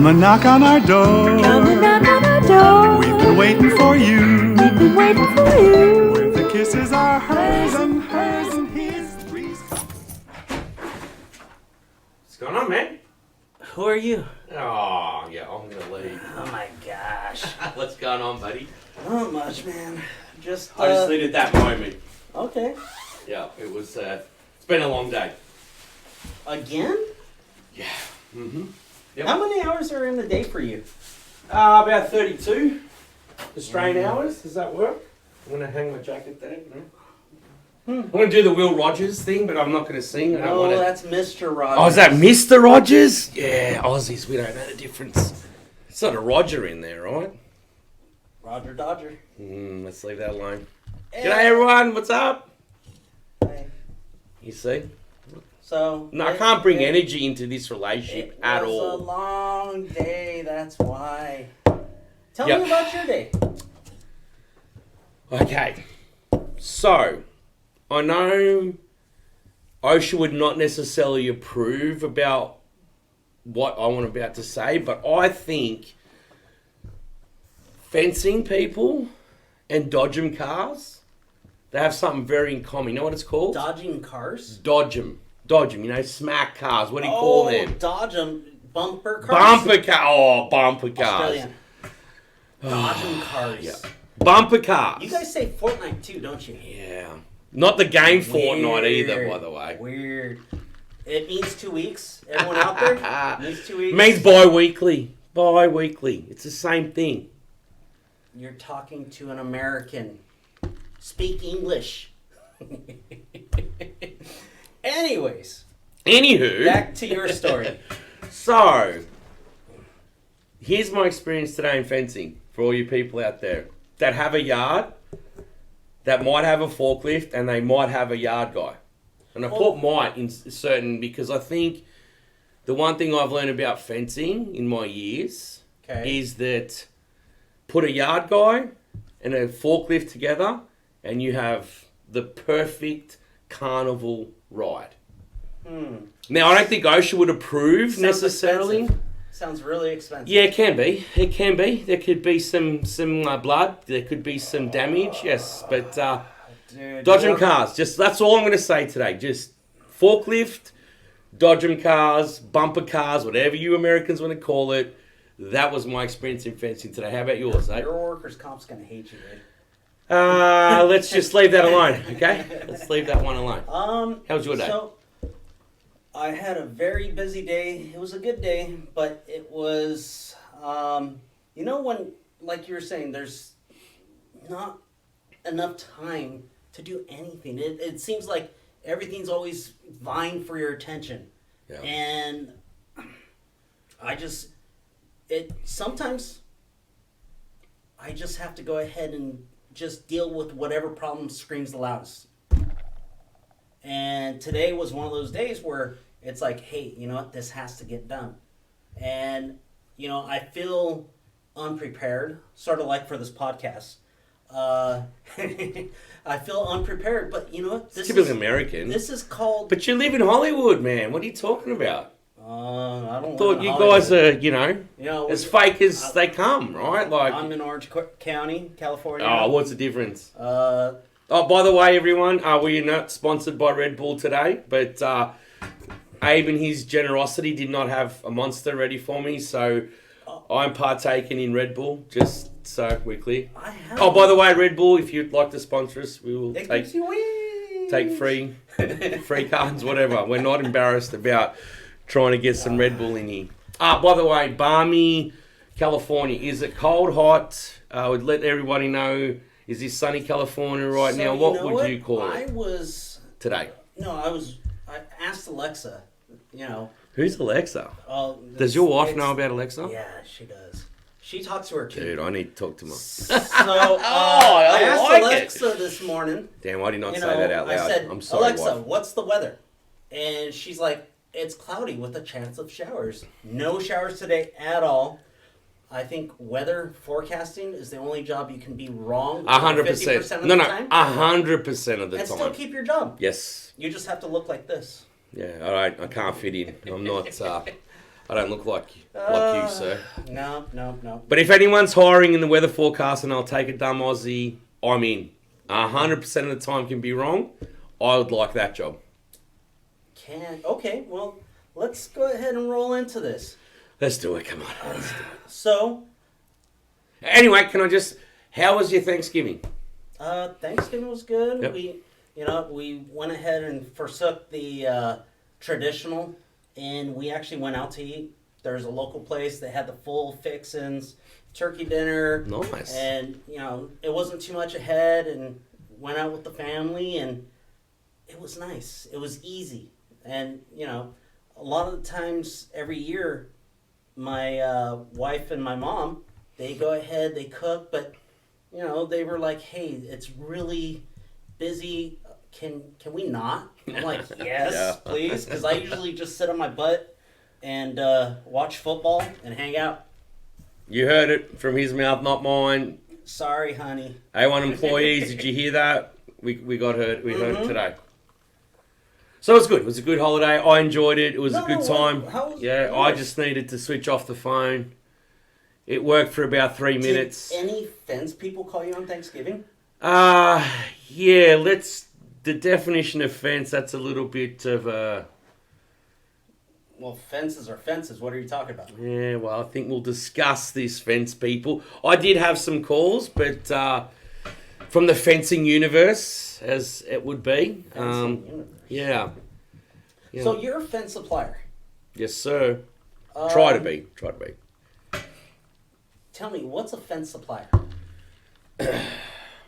Come and knock on our door. Come and knock on our door. We've been waiting for you. We've been waiting for you. Where the kisses are hers and his. What's going on, man? Who are you? Oh, yeah, I'm gonna leave. Oh my gosh. What's going on, buddy? Not much, man. I just needed that moment. Okay. Yeah, it was. It's been a long day. Again? Yeah. Mm-hmm. Yep. How many hours are in the day for you? About 32 Australian hours. Does that work? I'm gonna hang my jacket there. No? I'm gonna do the Will Rogers thing, but I'm not gonna sing. I don't Oh, wanna... that's Mr. Rogers. Oh, is that Mr. Rogers? Yeah, Aussies, we don't know the difference. It's not a Roger in there, right? Roger Dodger. Let's leave that alone. Hey. G'day, everyone. What's up? Hey. You see? So. No, I can't bring energy into this relationship at It was all. a long day, that's why. Tell Yep. me about your day. Okay. So, I know OSHA would not necessarily approve about what I'm about to say, but I think fencing people and dodgem cars, they have something very in common. You know what it's called? Dodging cars? Dodgem. Dodgem, you know, smack cars. What do you call them? Dodge them. Bumper cars? Bumper car. Oh, bumper cars. Australian. Dodging cars. Yeah. Bumper cars. You guys say Fortnite too, don't you? Yeah. Not the game Fortnite either, Weird. by the way. Weird. It means 2 weeks. Everyone out there? It means 2 weeks. Means bi-weekly. Bi-weekly. It's the same thing. You're talking to an American. Speak English. Anyways, Anywho. back to your story. So, here's my experience today in fencing for all you people out there that have a yard, that might have a forklift, and they might have a yard guy. And I put might in certain because I think the one thing I've learned about fencing in my years Okay. is that put a yard guy and a forklift together and you have the perfect carnival ride. Now, I don't think OSHA would approve Sounds necessarily. expensive. Sounds really expensive. Yeah, it can be. It can be. There could be some blood. There could be some damage. Yes, but Dude, dodgem you're- cars. Just that's all I'm going to say today. Just forklift, dodgem cars, bumper cars, whatever you Americans want to call it. That was my experience in fencing today. How about yours, eh? Your workers' comp's gonna hate you, dude. Let's just leave that alone, okay? Let's leave that one alone. How was your day? So, I had a very busy day. It was a good day, but it was, you know, when, like you were saying, there's not enough time to do anything. It seems like everything's always vying for your attention. Yeah. And sometimes I just have to go ahead and just deal with whatever problem screams the loudest. And today was one of those days where it's like, hey, you know what? This has to get done. And, you know, I feel unprepared, sort of like for this podcast. I feel unprepared, but you know what? It's typically American. This is called... But you live in Hollywood, man. What are you talking about? I don't Thought live in you Hollywood. guys are, You know, as fake as they come, right? Like, I'm in Orange County, California. oh, what's the difference? Uh, Oh, by the way, everyone, we're not sponsored by Red Bull today, but Abe in his generosity did not have a Monster ready for me, so I'm partaking in Red Bull, just so we're clear. I have... Oh, by the way, Red Bull, if you'd like to sponsor us, we will It take gives you wings. free cards, whatever. We're not embarrassed about trying to get some Red Bull in here. By the way, balmy California. Is it cold, hot? Would let everybody know. Is this sunny California right So, now? you What know would you call I it today? I asked Alexa, you know. Who's Alexa? Does Does your wife know about Alexa? Yeah, she does. She talks to her too. Dude, I need to talk to my... So, I I asked like it. Alexa this morning. Damn, I did not You say know, that out loud. I said, I'm sorry, Alexa, wife. what's the weather? And she's like, it's cloudy with a chance of showers. No showers today at all. I think weather forecasting is the only job you can be wrong 100%. 50% of No, the time. 100% of the And time. still keep your job. Yes. You just have to look like this. Yeah, all right. I can't fit in. I'm not... I don't look like you, sir. No. But if anyone's hiring in the weather forecast and I'll take a dumb Aussie, I'm in. 100% of the time can be wrong. I would like that job. Okay, well, let's go ahead and roll into this. Let's do it. Come on. Let's do it. So, Anyway, how was your Thanksgiving? Thanksgiving was good. Yep. We went ahead and forsook the traditional, and we actually went out to eat. There's a local place that had the full fixins, turkey dinner. Nice. And, it wasn't too much ahead, and went out with the family, and it was nice. It was easy. And, a lot of the times every year, my wife and my mom, they go ahead, they cook, but, they were like, hey, it's really busy. Can we not? I'm like, yes, Yeah. please. Because I usually just sit on my butt and watch football and hang out. You heard it from his mouth, not mine. Sorry, honey. A1 employees, did you hear that? We got heard. We heard it today. So it was good. It was a good holiday. I enjoyed it. It was a good time. How was Yeah, yours? I just needed to switch off the phone. It worked for about 3 minutes. Did any fence people call you on Thanksgiving? Yeah, the definition of fence, that's a little bit of a... Well, fences are fences. What are you talking about? Yeah, well, I think we'll discuss this, fence people. I did have some calls, but from the fencing universe, as it would be. Fencing universe. Yeah. So you're a fence supplier. Yes, sir. Try to be. Tell me, what's a fence supplier?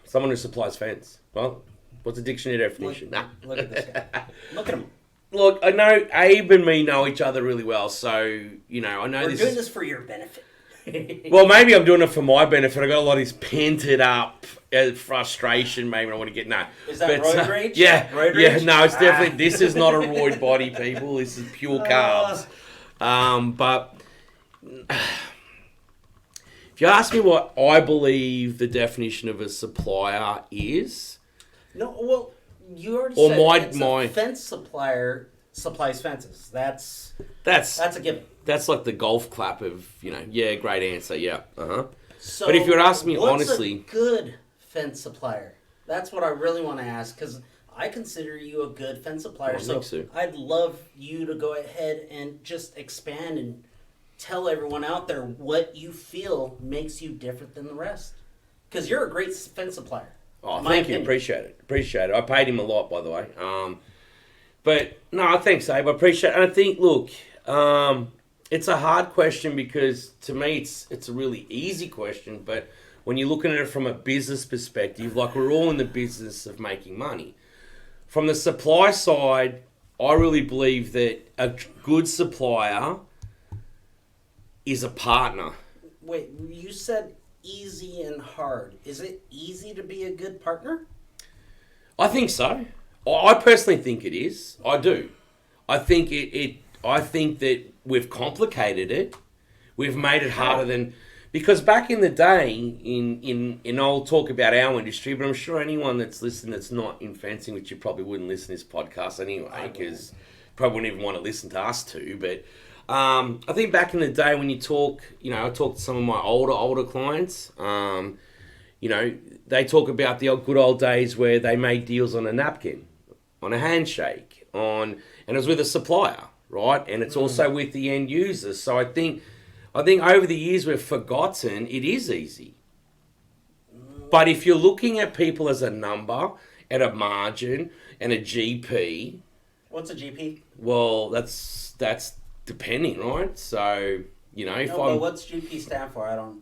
Someone who supplies fence. Well, what's the dictionary definition? Look at this guy. Look at him. Look, I know Abe and me know each other really well, so, I know We're this doing is... this for your benefit. Well, maybe I'm doing it for my benefit. I got a lot of this painted up frustration. Maybe I want to get Is that roid rage? Yeah, Roid yeah. rage? No, it's definitely. This is not a roid body, people. This is pure carbs. But if you ask me what I believe the definition of a supplier is, No, well, you already Or said my- a fence supplier supplies fences. That's that's a given. that's like the golf clap of Yeah, great answer. Yeah. So, But if you were asking me what's honestly- a good fence supplier? That's what I really want to ask, because I consider you a good fence supplier. Oh, thanks, sir. I'd love you to go ahead and just expand and tell everyone out there what you feel makes you different than the rest. Because you're a great fence supplier. Oh, in my thank you. opinion. Appreciate it. I paid him a lot, by the way. But no, thanks, Abe. I appreciate it. And I think, look, it's a hard question because to me it's a really easy question. But when you're looking at it from a business perspective, like we're all in the business of making money. From the supply side, I really believe that a good supplier is a partner. Wait, you said easy and hard. Is it easy to be a good partner? I think so. I personally think it is. I do. I think I think that we've complicated it. We've made it harder than because back in the day, in I'll talk about our industry, but I'm sure anyone that's listening that's not in fencing, which you probably wouldn't listen to this podcast anyway, because probably wouldn't even want to listen to us too. But I think back in the day when you talk, I talk to some of my older clients. They talk about the good old days where they made deals on a napkin, on a handshake, and it was with a supplier, right? And it's also with the end user. So I think over the years we've forgotten it is easy. But if you're looking at people as a number, at a margin, and a GP, What's a GP? well, that's depending, right? So if But what's GP stand for? I don't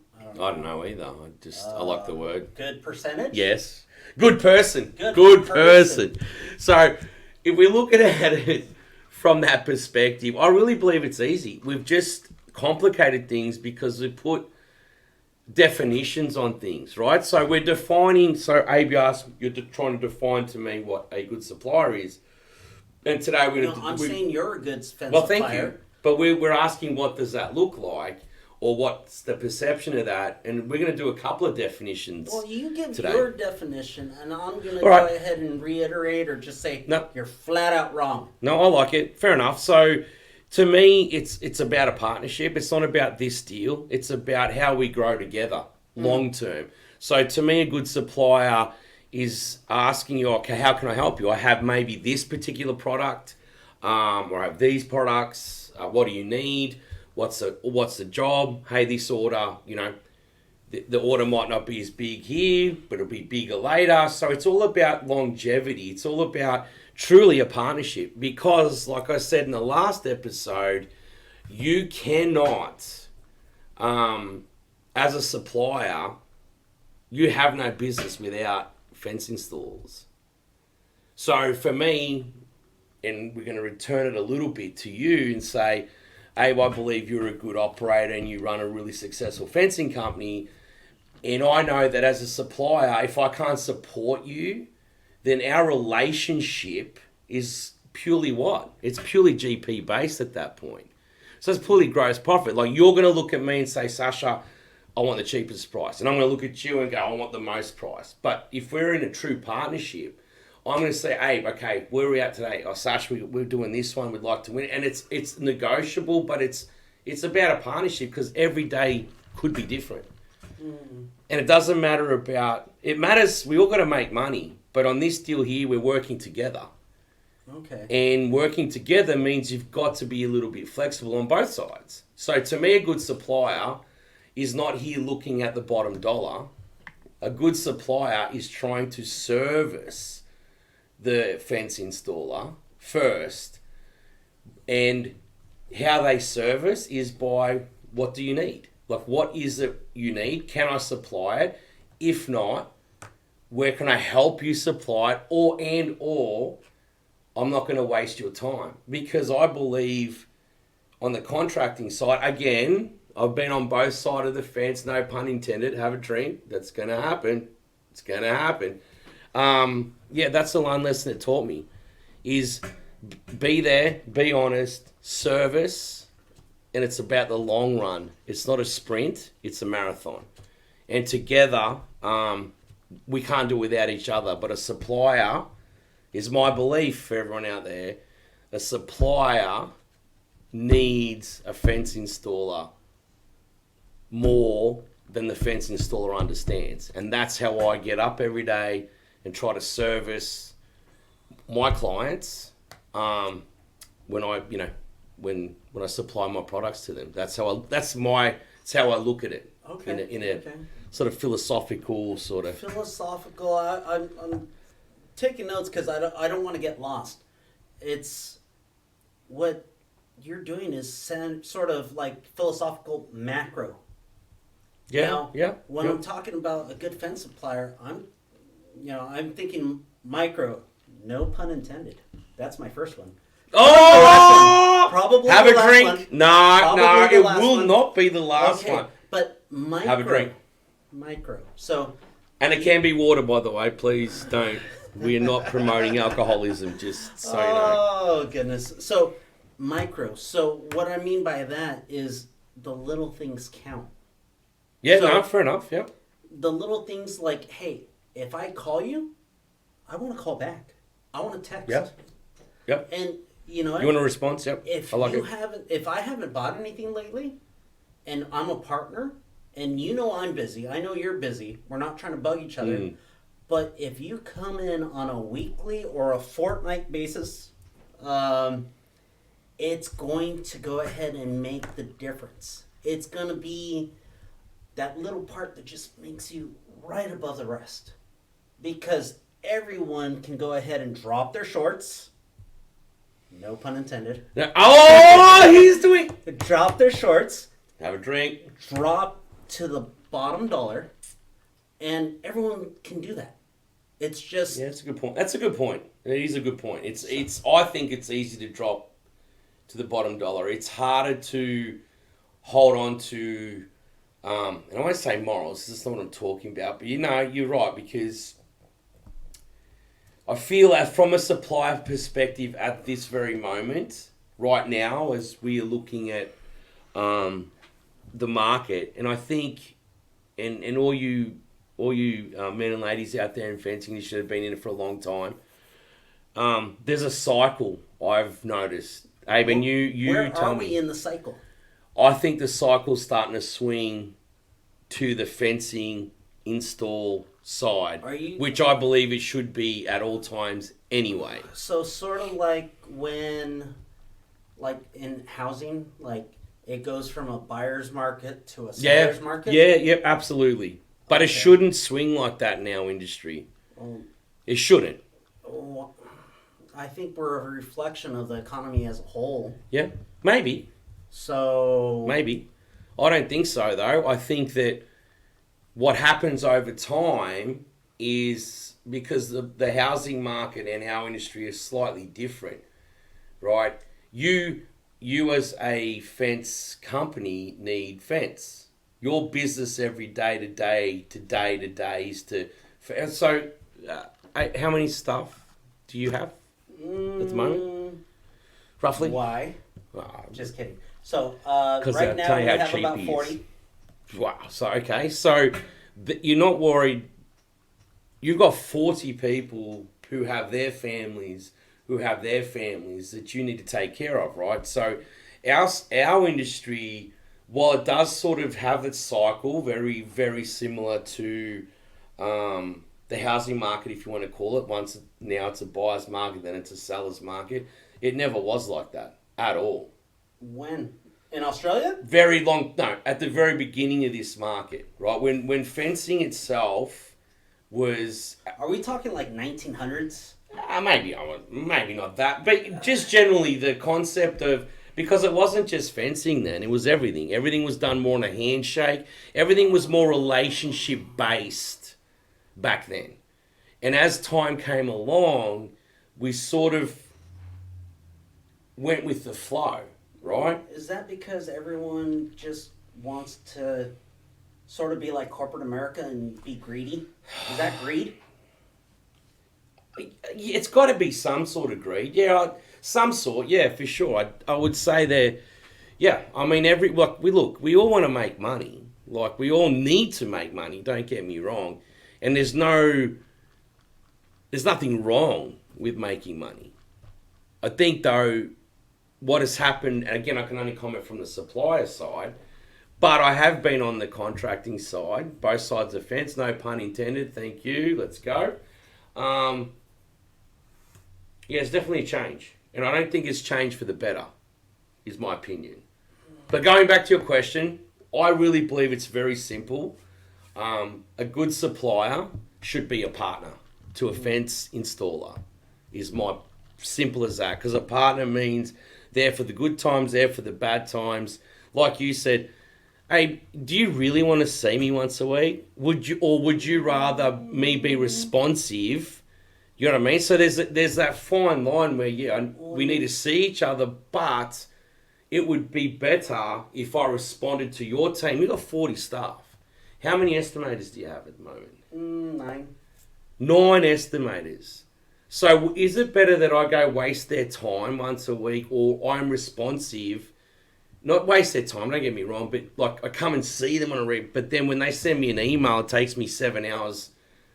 know either. I like the word. Good percentage? Yes. Good person. Good person. So if we look at it from that perspective, I really believe it's easy. We've just complicated things because we put definitions on things, right? So we're defining, so ABS, you're trying to define to me what a good supplier is. And today we're going to... I'm saying you're a good fence Well, supplier. thank you. But we're asking what does that look like? Or what's the perception of that? And we're going to do a couple of definitions. Well, you give today. your definition, and I'm going to All go right. ahead and reiterate or just say No. you're flat out wrong. No, I like it. Fair enough. So to me, it's about a partnership. It's not about this deal. It's about how we grow together long term. So to me, a good supplier is asking you, okay, how can I help you? I have maybe this particular product, or I have these products. What do you need? What's the job? Hey, this order, the order might not be as big here, but it'll be bigger later. So it's all about longevity. It's all about truly a partnership because, like I said in the last episode, you cannot, as a supplier, you have no business without fence installs. So for me, and we're going to return it a little bit to you and say, Abe, I believe you're a good operator and you run a really successful fencing company. And I know that as a supplier, if I can't support you, then our relationship is purely what? It's purely GP based at that point. So it's purely gross profit. Like you're going to look at me and say, Sasha, I want the cheapest price. And I'm going to look at you and go, I want the most price. But if we're in a true partnership, I'm going to say, Abe, okay, where are we at today? Oh, Sasha, we're doing this one. We'd like to win. And it's negotiable, but it's about a partnership because every day could be different. And it doesn't matter about... It matters, we all got to make money. But on this deal here, we're working together. Okay. And working together means you've got to be a little bit flexible on both sides. So to me, a good supplier is not here looking at the bottom dollar. A good supplier is trying to service the fence installer first. And how they service is by what do you need? Like, what is it you need? Can I supply it? If not, where can I help you supply it? Or I'm not going to waste your time. Because I believe on the contracting side, again, I've been on both sides of the fence, no pun intended, have a drink. That's going to happen. It's going to happen. Yeah, that's the one lesson it taught me, is be there, be honest, service, and it's about the long run. It's not a sprint, it's a marathon. And together, we can't do it without each other. But a supplier, is my belief for everyone out there, a supplier needs a fence installer more than the fence installer understands. And that's how I get up every day and try to service my clients when I supply my products to them. That's how I look at it. Okay. In a sort of philosophical sort of. Philosophical. I'm taking notes because I don't want to get lost. It's what you're doing is sort of like philosophical macro. Yeah. Now, yeah. When yeah. I'm talking about a good fence supplier, I'm thinking micro. No pun intended. That's my first one. Oh! Probably have the a last drink. one. No, Probably it the last will one. not be the last Okay, one. but micro. Have a drink. Micro. So. And it can be water, by the way. Please don't. We are not promoting alcoholism, just so you know. Oh, goodness. So, micro. So, what I mean by that is the little things count. Yeah, So- no, fair enough. Yep. The little things like, hey, if I call you, I want to call back. I want to text. Yep. Yep. And, you know, You want a response? Yep. if I like you it. if I haven't bought anything lately, and I'm a partner, and you know I'm busy, I know you're busy. We're not trying to bug each other. Mm. But if you come in on a weekly or a fortnight basis, it's going to go ahead and make the difference. It's going to be that little part that just makes you right above the rest. Because everyone can go ahead and drop their shorts. No pun intended. Now, oh, he's doing. Drop their shorts. Have a drink. Drop to the bottom dollar. And everyone can do that. It's just... Yeah, that's a good point. That's a good point. It is a good point. It's. I think it's easy to drop to the bottom dollar. It's harder to hold on to. And I won't say morals. This is not what I'm talking about. But you're right, because I feel that from a supplier perspective at this very moment, right now, as we are looking at the market, and I think, and all you men and ladies out there in fencing, you should have been in it for a long time. There's a cycle I've noticed Abe, and you Where tell are me. we in the cycle? I think the cycle's starting to swing to the fencing install side, Are you- which I believe it should be at all times anyway. So sort of like when, like in housing, like it goes from a buyer's market to a Yeah, seller's market. yeah, absolutely. But it Okay. shouldn't swing like that in our industry. Oh, It shouldn't. oh, I think we're a reflection of the economy as a whole. Yeah, maybe. So Maybe. I don't think so, though. I think that what happens over time is because the housing market and our industry is slightly different, right? You as a fence company need fence. Your business every day to day is to... So, how many staff do you have at the moment? Roughly? Why? Wow. Just kidding. So 'Cause right they'll now tell we you how have cheap about he is. 40. Wow. So, okay. So, you're not worried. You've got 40 people who have their families, that you need to take care of, right? So, our industry, while it does sort of have its cycle, very, very similar to the housing market, if you want to call it. Now it's a buyer's market, then it's a seller's market. It never was like that at all. When? In Australia? At the very beginning of this market, right? When fencing itself was Are we talking like 1900s? maybe not that, but just generally the concept of, because it wasn't just fencing then, it was everything. Everything was done more on a handshake. Everything was more relationship based back then. And as time came along, we sort of went with the flow, right? Is that because everyone just wants to sort of be like corporate America and be greedy? Is that greed? It's got to be some sort of greed. Yeah, some sort. Yeah, for sure. I would say there. Yeah, I mean, we all want to make money. Like, we all need to make money. Don't get me wrong. And there's nothing wrong with making money. I think, though, what has happened, and again, I can only comment from the supplier side, but I have been on the contracting side, both sides of the fence, no pun intended. Thank you. Let's go. Yeah, it's definitely a change. And I don't think it's changed for the better, is my opinion. But going back to your question, I really believe it's very simple. A good supplier should be a partner to a fence installer, is my simple as that. Because a partner means there for the good times, there for the bad times. Like you said, hey, do you really want to see me once a week? Would you rather me be responsive? You know what I mean? So there's that fine line where, we need to see each other, but it would be better if I responded to your team. We've got 40 staff. How many estimators do you have at the moment? 9. 9 estimators. So is it better that I go waste their time once a week, or I'm responsive? Not waste their time, don't get me wrong, but like I come and see them on a but then when they send me an email, it takes me 7 hours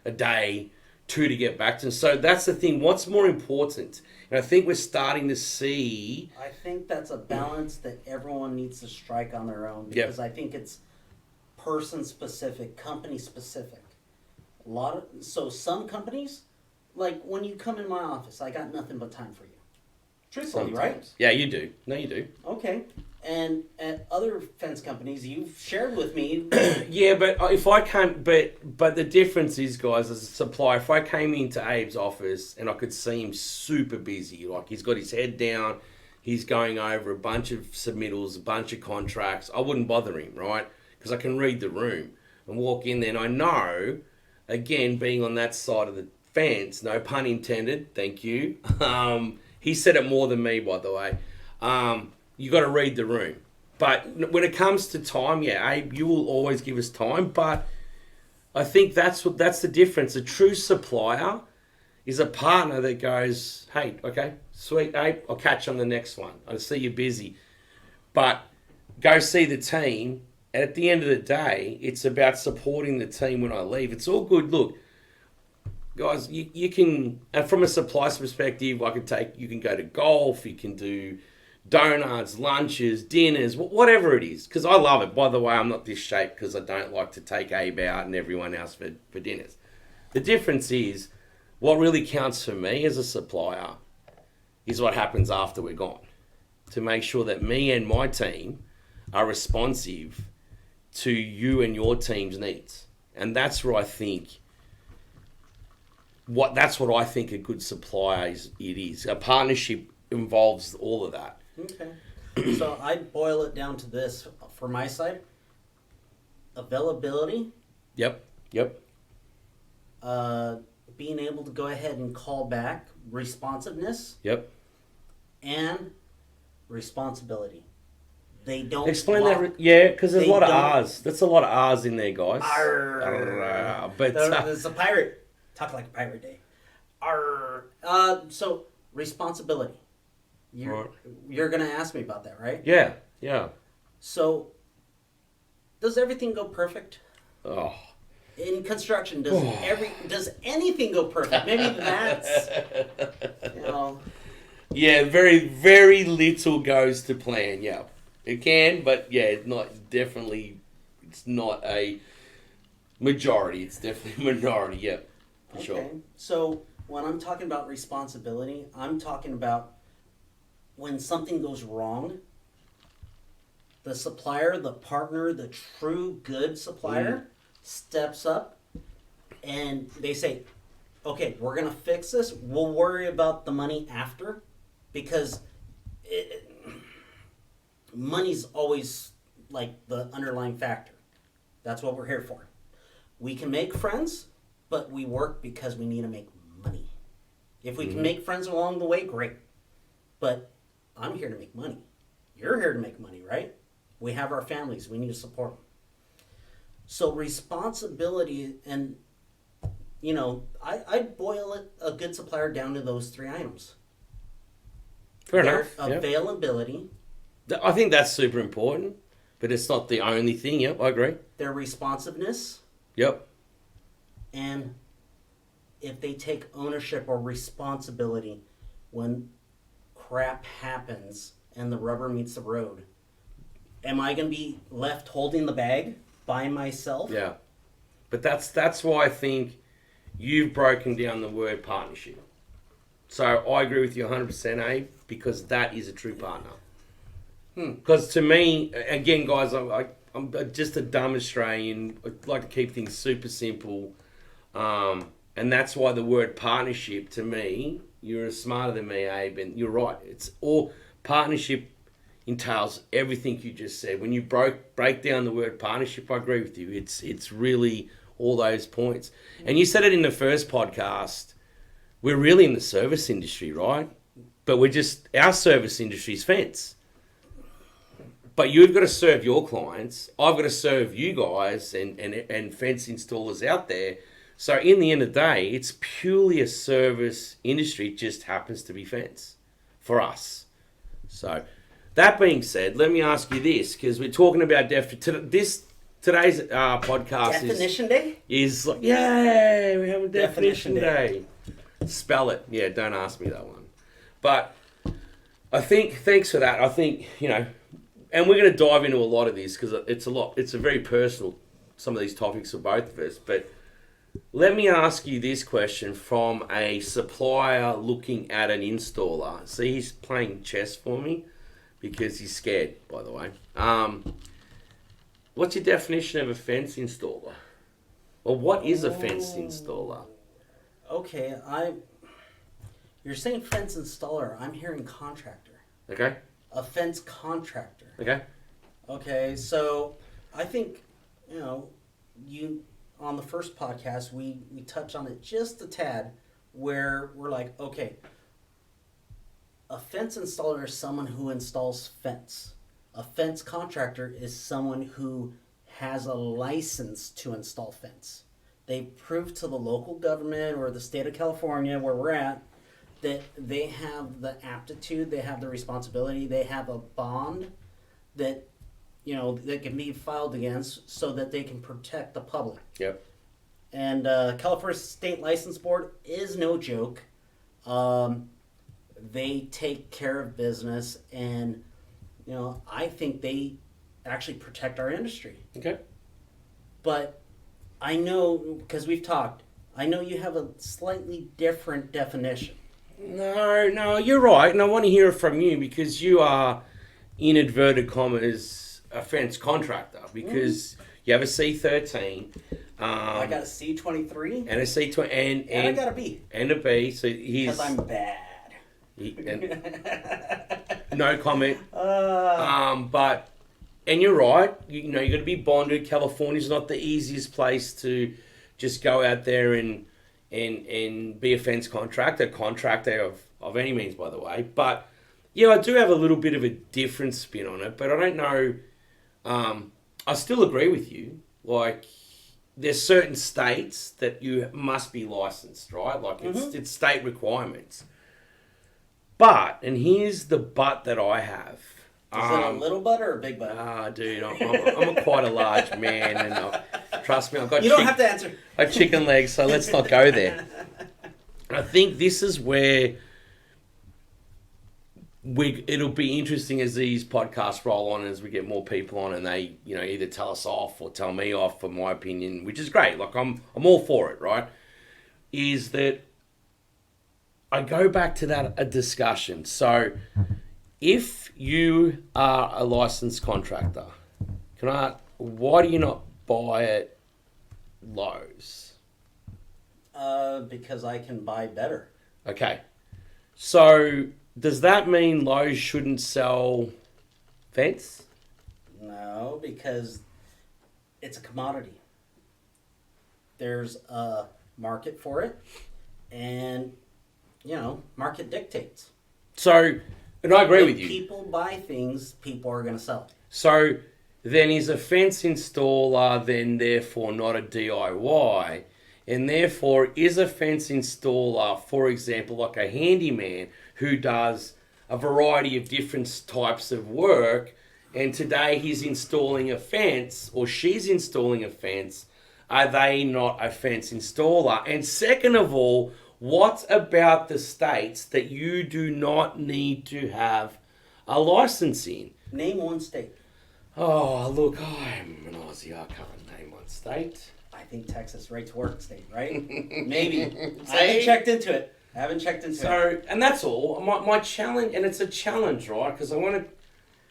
a day, 2 to get back to them. So that's the thing. What's more important? And I think we're starting to see... I think that's a balance that everyone needs to strike on their own, because I think it's person specific, company specific. So some companies, like when you come in my office, I got nothing but time for you. Truthfully, right? Yeah, you do. No, you do. Okay. And at other fence companies, you've shared with me. Yeah, but if I can't, but the difference is, guys, as a supplier, if I came into Abe's office and I could see him super busy, like he's got his head down, he's going over a bunch of submittals, a bunch of contracts, I wouldn't bother him, right? Because I can read the room and walk in there, and I know, again, being on that side of the fence, no pun intended, thank you. He said it more than me, by the way. You got to read the room. But when it comes to time, Abe, you will always give us time. But I think that's the difference. A true supplier is a partner that goes, hey, okay, sweet, Abe, I'll catch you on the next one. I see you're busy. But go see the team. And at the end of the day, it's about supporting the team when I leave. It's all good. Look, guys, you can, and from a supply's perspective, you can go to golf, you can do donuts, lunches, dinners, whatever it is. Because I love it. By the way, I'm not this shape because I don't like to take Abe out and everyone else for dinners. The difference is, what really counts for me as a supplier is what happens after we're gone. To make sure that me and my team are responsive to you and your team's needs. And that's where I think that's what I think a good supplier is. A partnership involves all of that. Okay. So I'd boil it down to this for my side. Availability. Yep. Being able to go ahead and call back. Responsiveness. Yep. And responsibility. They don't Explain block. that. Yeah, because there's a They lot of don't- R's. That's a lot of R's in there, guys. Arr. But It's a pirate. Talk like a pirate day. Arr. So responsibility. Right. You're gonna ask me about that, right? yeah. So does everything go perfect? Oh. In construction, does anything go perfect? Maybe that's you know. Yeah, very, very little goes to plan. Yeah, it can, but yeah, it's not a majority. It's definitely a minority. Yeah, for sure. So when I'm talking about responsibility, I'm talking about when something goes wrong, the supplier, the partner, the true good supplier steps up and they say, okay, we're going to fix this. We'll worry about the money after because money's always like the underlying factor. That's what we're here for. We can make friends, but we work because we need to make money. If we can make friends along the way, great. But I'm here to make money. You're here to make money, right? We have our families. We need to support them. So responsibility and, you know, I'd boil it, a good supplier down to those three items. Fair Their enough. Yep. availability, I think that's super important, but it's not the only thing. Yep, I agree. their responsiveness, Yep. and if they take ownership or responsibility when crap happens and the rubber meets the road. Am I going to be left holding the bag by myself? Yeah. But that's why I think you've broken down the word partnership. So I agree with you 100%, Abe, because that is a true partner. Because to me, again, guys, I'm just a dumb Australian. I like to keep things super simple. And that's why the word partnership, to me, you're smarter than me, Abe, and you're right. It's all partnership entails everything you just said. When you break down the word partnership, I agree with you. It's really all those points. And you said it in the first podcast. We're really in the service industry, right? But our service industry is fence. But you've got to serve your clients. I've got to serve you guys and fence installers out there. So in the end of the day, it's purely a service industry. It just happens to be fence for us. So that being said, let me ask you this, because we're talking about today's podcast Definition day? is like, yay, we have a definition day. Spell it. Yeah, don't ask me that one. But I think, thanks for that. I think, and we're going to dive into a lot of this because it's a very personal, some of these topics for both of us. But let me ask you this question from a supplier looking at an installer. See, he's playing chess for me because he's scared, by the way. What's your definition of a fence installer? Well, what is a fence installer? Okay, you're saying fence installer. I'm hearing contractor. Okay. A fence contractor. Okay. Okay, so I think, you on the first podcast, we touched on it just a tad where we're like, okay, a fence installer is someone who installs fence. A fence contractor is someone who has a license to install fence. They prove to the local government or the state of California where we're at that they have the aptitude, they have the responsibility, they have a bond that that can be filed against so that they can protect the public. Yep. And California State License Board is no joke. they take care of business, and I think they actually protect our industry. Okay. But I know, because we've talked, I know you have a slightly different definition. No, you're right, and I want to hear it from you because you are, in inverted commas, a fence contractor because you have a C13. I got a C23 and a C20 and I got a B. And a B. So he's because I'm bad. No comment. But you're right. You got to be bonded. California's not the easiest place to just go out there and be a fence contractor of any means, by the way. But yeah, I do have a little bit of a different spin on it. But I don't know. I still agree with you. Like, there's certain states that you must be licensed, right? Like, it's state requirements. But, and here's the but that I have. Is it a little butt or a big butt? Dude, I'm quite a large man, and trust me, I've got. You don't have to answer. I have chicken legs, so let's not go there. I think this is where it'll be interesting as these podcasts roll on, as we get more people on, and they, either tell us off or tell me off for my opinion, which is great. Like, I'm all for it, right? Is that I go back to a discussion. So, if you are a licensed contractor, why do you not buy at Lowe's? Because I can buy better. Okay. So, does that mean Lowe's shouldn't sell fence? No, because it's a commodity. There's a market for it, and market dictates. So, and I agree with you. If people buy things, people are going to sell. So, then is a fence installer then therefore not a DIY? And therefore, is a fence installer, for example, like a handyman who does a variety of different types of work, and today he's installing a fence or she's installing a fence, are they not a fence installer? And second of all, what about the states that you do not need to have a license in? Name one state. Oh, look, I'm an Aussie. I can't name one state. I think Texas right to work state, right? Maybe. I haven't checked into it. And that's all. My challenge, and it's a challenge, right? Because I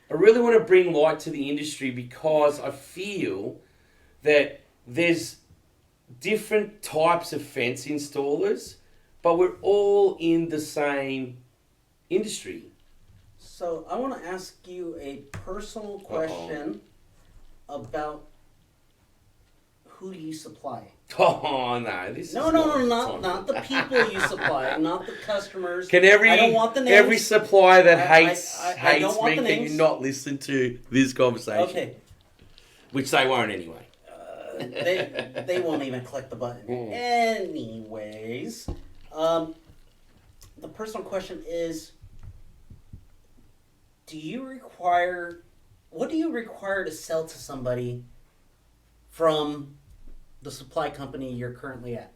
really want to bring light to the industry, because I feel that there's different types of fence installers, but we're all in the same industry. So I want to ask you a personal question about who do you supply? Oh no! Not the people you supply, not the customers. Can I don't want the names. every supplier that hates I don't want me, the can names. you not listen to this conversation? Okay. Which they won't anyway. They won't even click the button. Anyways, the personal question is: what do you require to sell to somebody from the supply company you're currently at?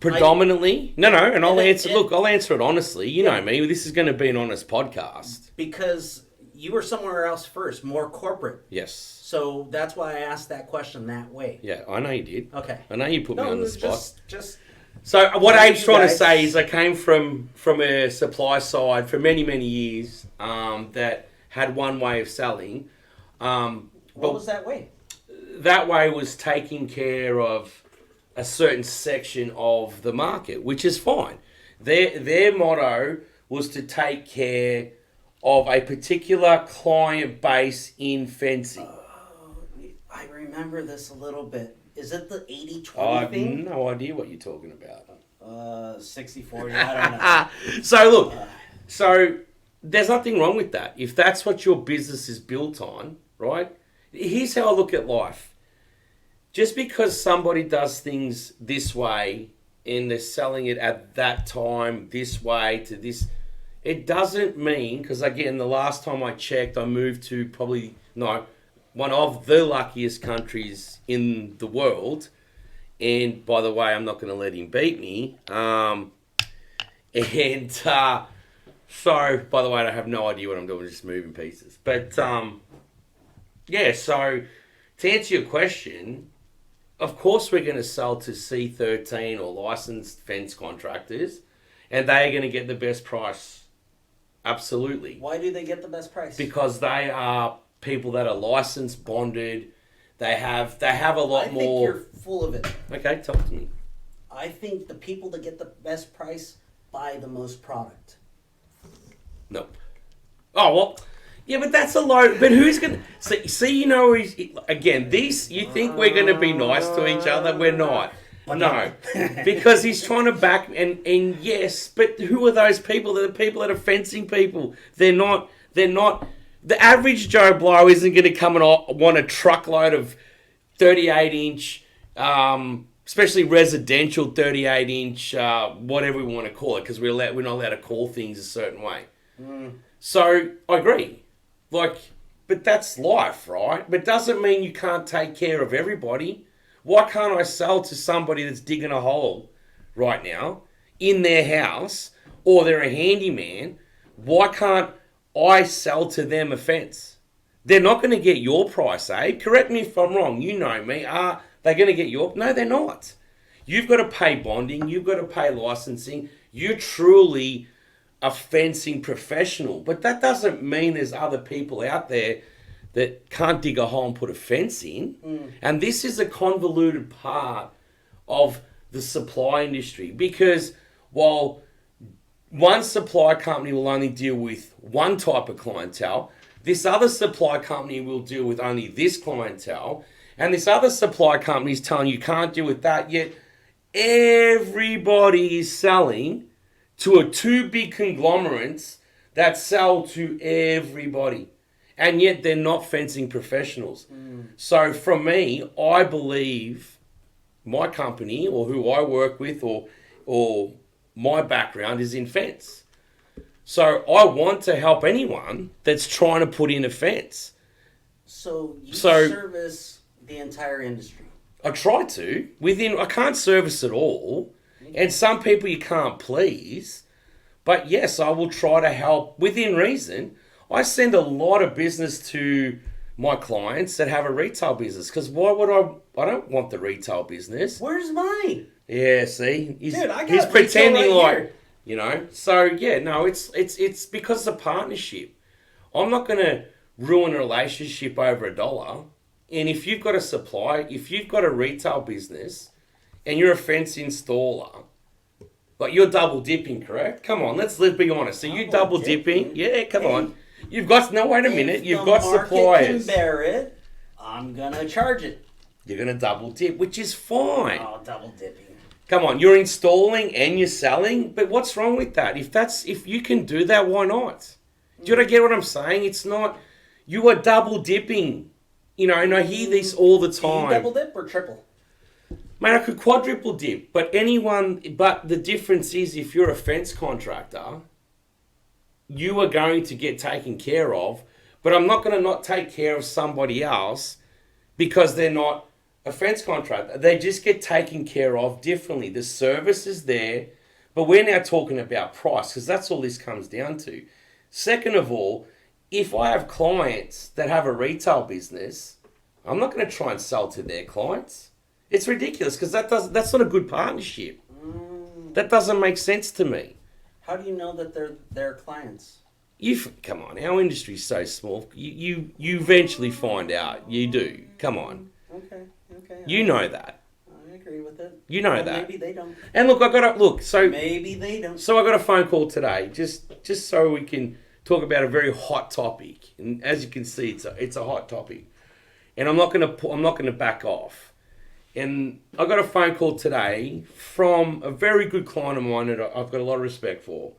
Predominantly, and I'll answer. Look, I'll answer it honestly. You know me. This is going to be an honest podcast. Because you were somewhere else first, more corporate. Yes. So that's why I asked that question that way. Yeah, I know you did. Okay. I know you put me on the spot. Just. So what Abe's trying to say is, I came from a supply side for many, many years that had one way of selling. What was that way? That way was taking care of a certain section of the market, which is fine. Their motto was to take care of a particular client base in fencing. I remember this a little bit. Is it the 80-20 I have thing? no idea what you're talking about. 60-40, I don't know. So look, so there's nothing wrong with that. If that's what your business is built on, right? Here's how I look at life. Just because somebody does things this way and they're selling it at that time this way to this, it doesn't mean, because again, the last time I checked, I moved to one of the luckiest countries in the world. And by the way, I'm not going to let him beat me. And so, by the way, I have no idea what I'm doing, just moving pieces. But yeah, so to answer your question, of course we're going to sell to C13 or licensed fence contractors, and they are going to get the best price. Absolutely. Why do they get the best price? Because they are people that are licensed, bonded. They have a lot I more. think you're full of it. Okay, talk to me. I think the people that get the best price buy the most product. Nope. Oh well, yeah, but that's a low. But who's gonna see? You know, again, these. You think we're gonna be nice to each other? We're not. No, because he's trying to back and yes, but who are those people? They're the people that are fencing people. They're not. The average Joe Blow isn't going to come and want a truckload of 38-inch, especially residential 38-inch, whatever we want to call it, because we're not allowed to call things a certain way. So I agree, but that's life, right? But doesn't mean you can't take care of everybody. Why can't I sell to somebody that's digging a hole right now in their house, or they're a handyman? Why can't I sell to them a fence? They're not going to get your price, Abe. Correct me if I'm wrong. You know me. Are they going to get your? No, they're not. You've got to pay bonding. You've got to pay licensing. You're truly a fencing professional. But that doesn't mean there's other people out there that can't dig a hole and put a fence in. And this is a convoluted part of the supply industry, because while one supply company will only deal with one type of clientele, this other supply company will deal with only this clientele, and this other supply company is telling you can't deal with that, yet everybody is selling to two big conglomerates that sell to everybody. And yet they're not fencing professionals. So from me, I believe my company or who I work with or my background is in fence. So I want to help anyone that's trying to put in a fence. So you service the entire industry. I try to. I can't service it all. And some people you can't please. But yes, I will try to help within reason. I send a lot of business to my clients that have a retail business, because why would I don't want the retail business. Where's mine? Yeah, see? He's got pretending retail right like, here. So yeah, no, it's because of partnership. I'm not going to ruin a relationship over $1. And if you've got a supply, if you've got a retail business and you're a fence installer, but you're double dipping, correct? Come on, let's be honest. So you double dipping? Yeah, come on. You've got wait a minute. You've got suppliers. If the market can bear it, I'm gonna charge it. You're gonna double dip, which is fine. Oh, double dipping. Come on, you're installing and you're selling, but what's wrong with that? If you can do that, why not? Do you get what I'm saying? It's not you are double dipping. And I hear this all the time. Do you double dip or triple? Mate, I could quadruple dip, but the difference is if you're a fence contractor, you are going to get taken care of, but I'm not going to not take care of somebody else because they're not a fence contractor. They just get taken care of differently. The service is there, but we're now talking about price, because that's all this comes down to. Second of all, if I have clients that have a retail business, I'm not going to try and sell to their clients. It's ridiculous, because that's not a good partnership. That doesn't make sense to me. How do you know that they're their clients? Come on, our industry's so small. You eventually find out. You do. Come on. Okay. You know that. I agree with it. You know that. Maybe they don't. And look, so maybe they don't. So I got a phone call today, just so we can talk about a very hot topic. And as you can see, it's a hot topic. And I'm not gonna back off. And I got a phone call today from a very good client of mine that I've got a lot of respect for.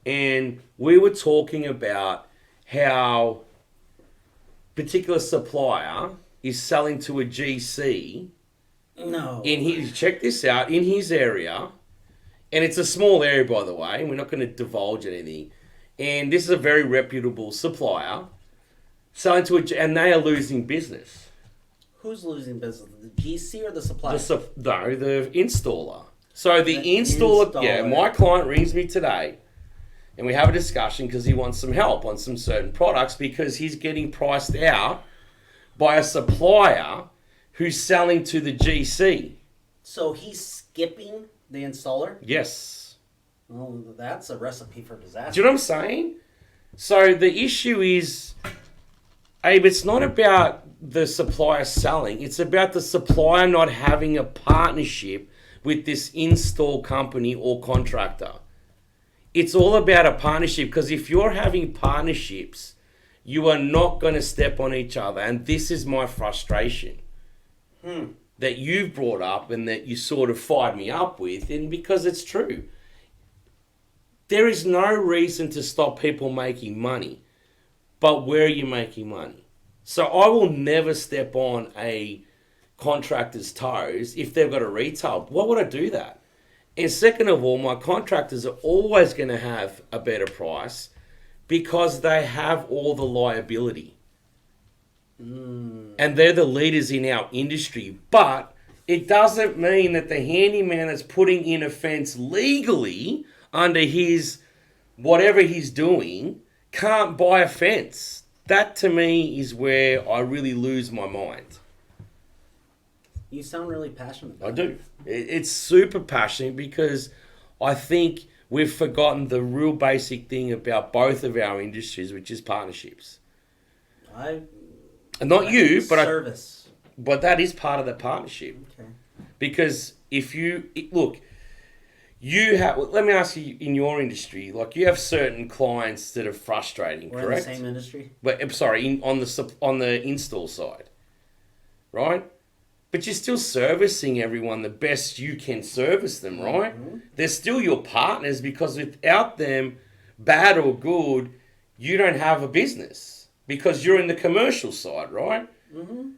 And we were talking about how particular supplier is selling to a GC. No. Check this out, in his area. And it's a small area, by the way. We're not going to divulge anything. And this is a very reputable supplier selling to and they are losing business. Who's losing business? The GC or the supplier? The installer. So the installer, yeah, installer. my client rings me today and we have a discussion because he wants some help on some certain products because he's getting priced out by a supplier who's selling to the GC. So he's skipping the installer? Yes. Well, that's a recipe for disaster. Do you know what I'm saying? So the issue is, Abe, it's not about the supplier selling. It's about the supplier not having a partnership with this install company or contractor. It's all about a partnership because if you're having partnerships, you are not going to step on each other. And this is my frustration that you've brought up and that you sort of fired me up with, and because it's true. There is no reason to stop people making money, but where are you making money? So I will never step on a contractor's toes if they've got a retail. Why would I do that? And second of all, my contractors are always going to have a better price because they have all the liability. And they're the leaders in our industry. But it doesn't mean that the handyman that's putting in a fence legally under his whatever he's doing can't buy a fence. That to me is where I really lose my mind. You sound really passionate about I do. It's super passionate because I think we've forgotten the real basic thing about both of our industries, which is partnerships. And not you, service. But that is part of the partnership. Okay. Because if you look, you have. Let me ask you, in your industry, like you have certain clients that are frustrating, We're correct? in the same industry. But I'm sorry, on the install side, right? But you're still servicing everyone the best you can service them, right? Mm-hmm. They're still your partners because without them, bad or good, you don't have a business because you're in the commercial side, right? Mm-hmm.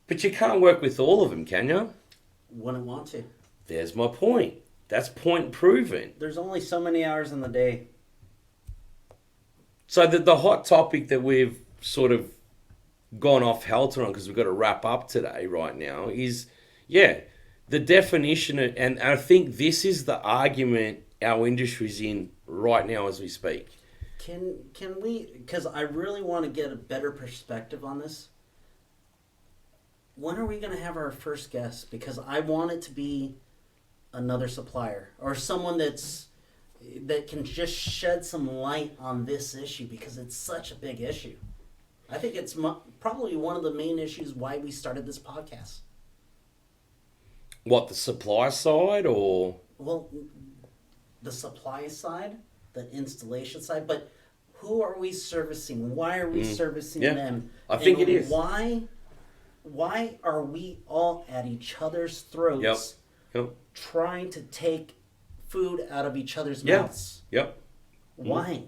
But you can't work with all of them, can you? Wouldn't want to. There's my point. That's point proven. There's only so many hours in the day. So the hot topic that we've sort of gone off halter on because we've got to wrap up today right now is, the definition and I think this is the argument our industry's in right now as we speak. Can we, because I really want to get a better perspective on this. When are we going to have our first guest? Because I want it to be another supplier or someone that can just shed some light on this issue because it's such a big issue. I think it's probably one of the main issues why we started this podcast. What, the supply side or? Well, the supply side, the installation side, but who are we servicing? Why are we servicing them? I think And it is. Why are we all at each other's throats Yep. trying to take food out of each other's Yeah. mouths? Yep. Why?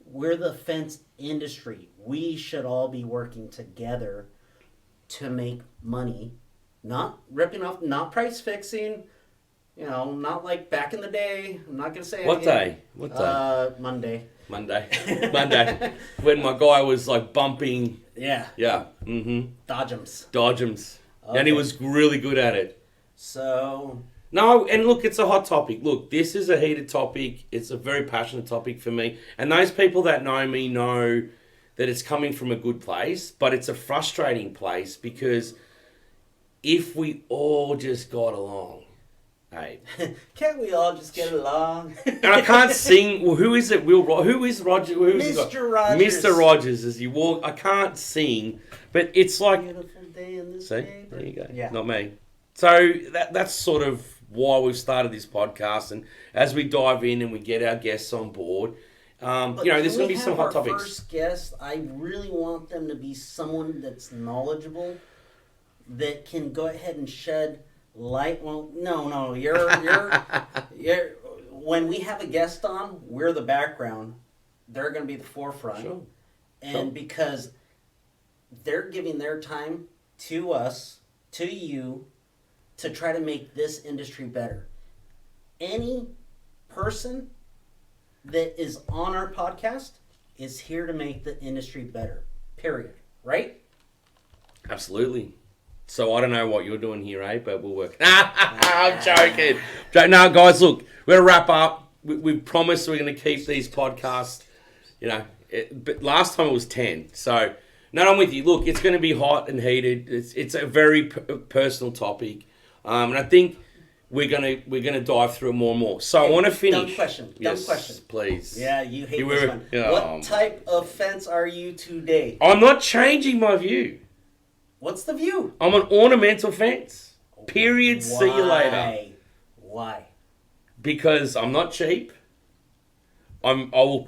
We're the fence industry. We should all be working together to make money. Not ripping off, not price fixing, not like back in the day. I'm not going to say What anything. day? What day? Monday. Monday. When my guy was like bumping. Yeah. Yeah. Mm-hmm. Dodgems. Dodgems. Okay. And he was really good at it. So. No, and look, it's a hot topic. Look, this is a heated topic. It's a very passionate topic for me. And those people that know me know that it's coming from a good place, but it's a frustrating place because if we all just got along, hey. Can't we all just get along? And I can't sing. Well, who is it? Who is Roger? Mr. Rogers. Mr. Rogers as you walk. I can't sing, but it's like. Beautiful day in this See, neighborhood. there you go. Yeah. Not me. So that's sort of why we've started this podcast, and as we dive in and we get our guests on board, But there's can going to we be some have hot our topics. First guest, I really want them to be someone that's knowledgeable, that can go ahead and shed light. Well, no, you're when we have a guest on, we're the background. They're going to be the forefront, Sure. and because they're giving their time to us, to you, to try to make this industry better. Any person that is on our podcast is here to make the industry better. Period. Right? Absolutely. So I don't know what you're doing here, eh? But we'll work. I'm joking. No, guys, look, we're going to wrap up. We promised we're going to keep these podcasts, but last time it was 10. So, no, I'm with you. Look, it's going to be hot and heated. It's a very personal topic. And I think we're gonna dive through it more and more. So I want to finish. Dumb question. Yes, Dumb question. please. Yeah, you hate this one. What type of fence are you today? I'm not changing my view. What's the view? I'm an ornamental fence. Period. Why? See you later. Why? Because I'm not cheap. I can Debatable.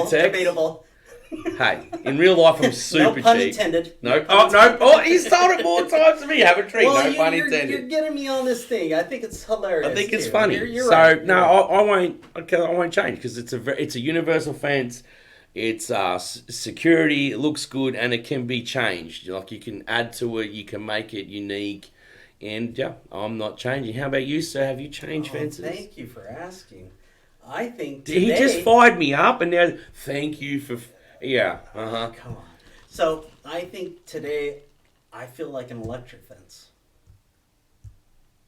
protect. Debatable. Hey, in real life, I'm super No pun cheap. intended. No. Oh no. Oh, he's told it more times than me. Have a treat. Well, no pun you're intended. getting me on this thing. I think it's hilarious. I think it's too. funny. You're So right. no, I won't. Okay, I won't change because it's a universal fence. It's security. It looks good and it can be changed. Like you can add to it. You can make it unique. And yeah, I'm not changing. How about you, sir? Have you changed fences? Thank you for asking. I think He just fired me up, and now thank you for. Yeah. Come on. So I think today I feel like an electric fence,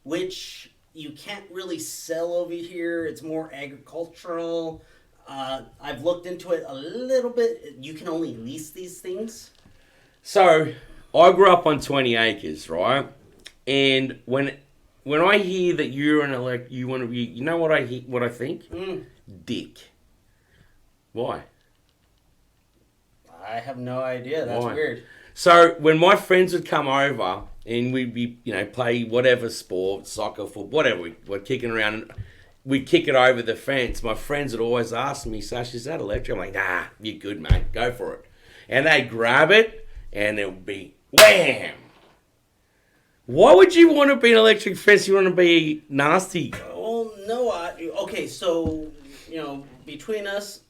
which you can't really sell over here. It's more agricultural. I've looked into it a little bit. You can only lease these things. So I grew up on 20 acres, right? And when I hear that you're an you want to be, you know what I think? Dick. Why? I have no idea. That's Why? weird. So when my friends would come over and we'd be, play whatever sport, soccer, football, whatever, we're kicking around and we'd kick it over the fence. My friends would always ask me, Sash, is that electric? I'm like, nah, you're good, mate. Go for it. And they'd grab it and it would be wham. Why would you want to be an electric fence? You want to be nasty? Well, no. Okay, so, between us,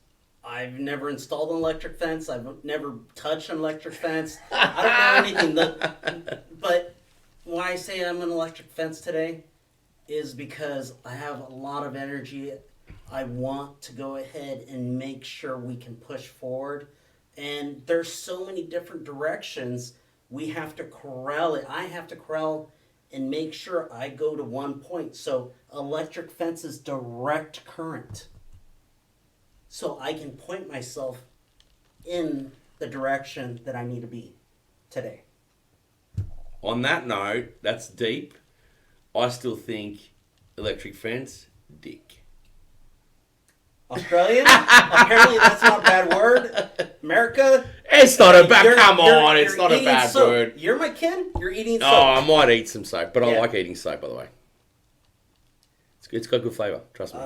I've never installed an electric fence. I've never touched an electric fence. I don't know anything. But when I say I'm an electric fence today is because I have a lot of energy. I want to go ahead and make sure we can push forward. And there's so many different directions. We have to corral it. I have to corral and make sure I go to one point. So electric fence is direct current. So I can point myself in the direction that I need to be today. On that note, that's deep. I still think electric fence, dick. Australian? Apparently that's not a bad word. America? It's not a bad. Come you're- on, it's you're not a eating bad soap. word. You're my kid? You're eating soap. Oh, I might eat some soap, but I Yeah. like eating soap, by the way. It's got good flavour, trust me.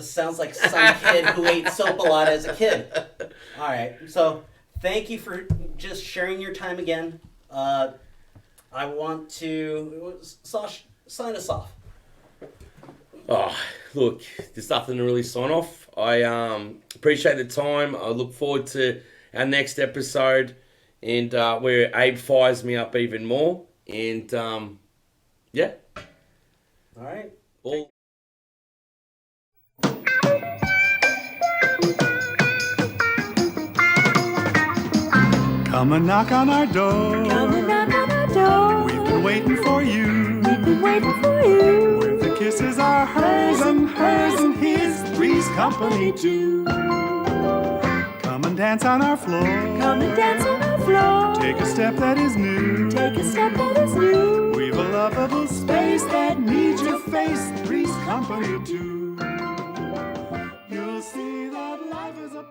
Sounds like some kid who ate soap a lot as a kid. All right, so thank you for just sharing your time again. I want to, Sash, sign us off. Oh, look, there's nothing to really sign off. I appreciate the time. I look forward to our next episode and where Abe fires me up even more. And, yeah. All right. All... Come and knock on our door. Come and knock on our door. We've been waiting for you. We've been waiting for you. Where the kisses are hers and his. Three's company too. Come and dance on our floor. Come and dance on our floor. Take a step that is new. Take a step that is new. We've a lovable space that needs your face. Three's company too. You'll see that life is a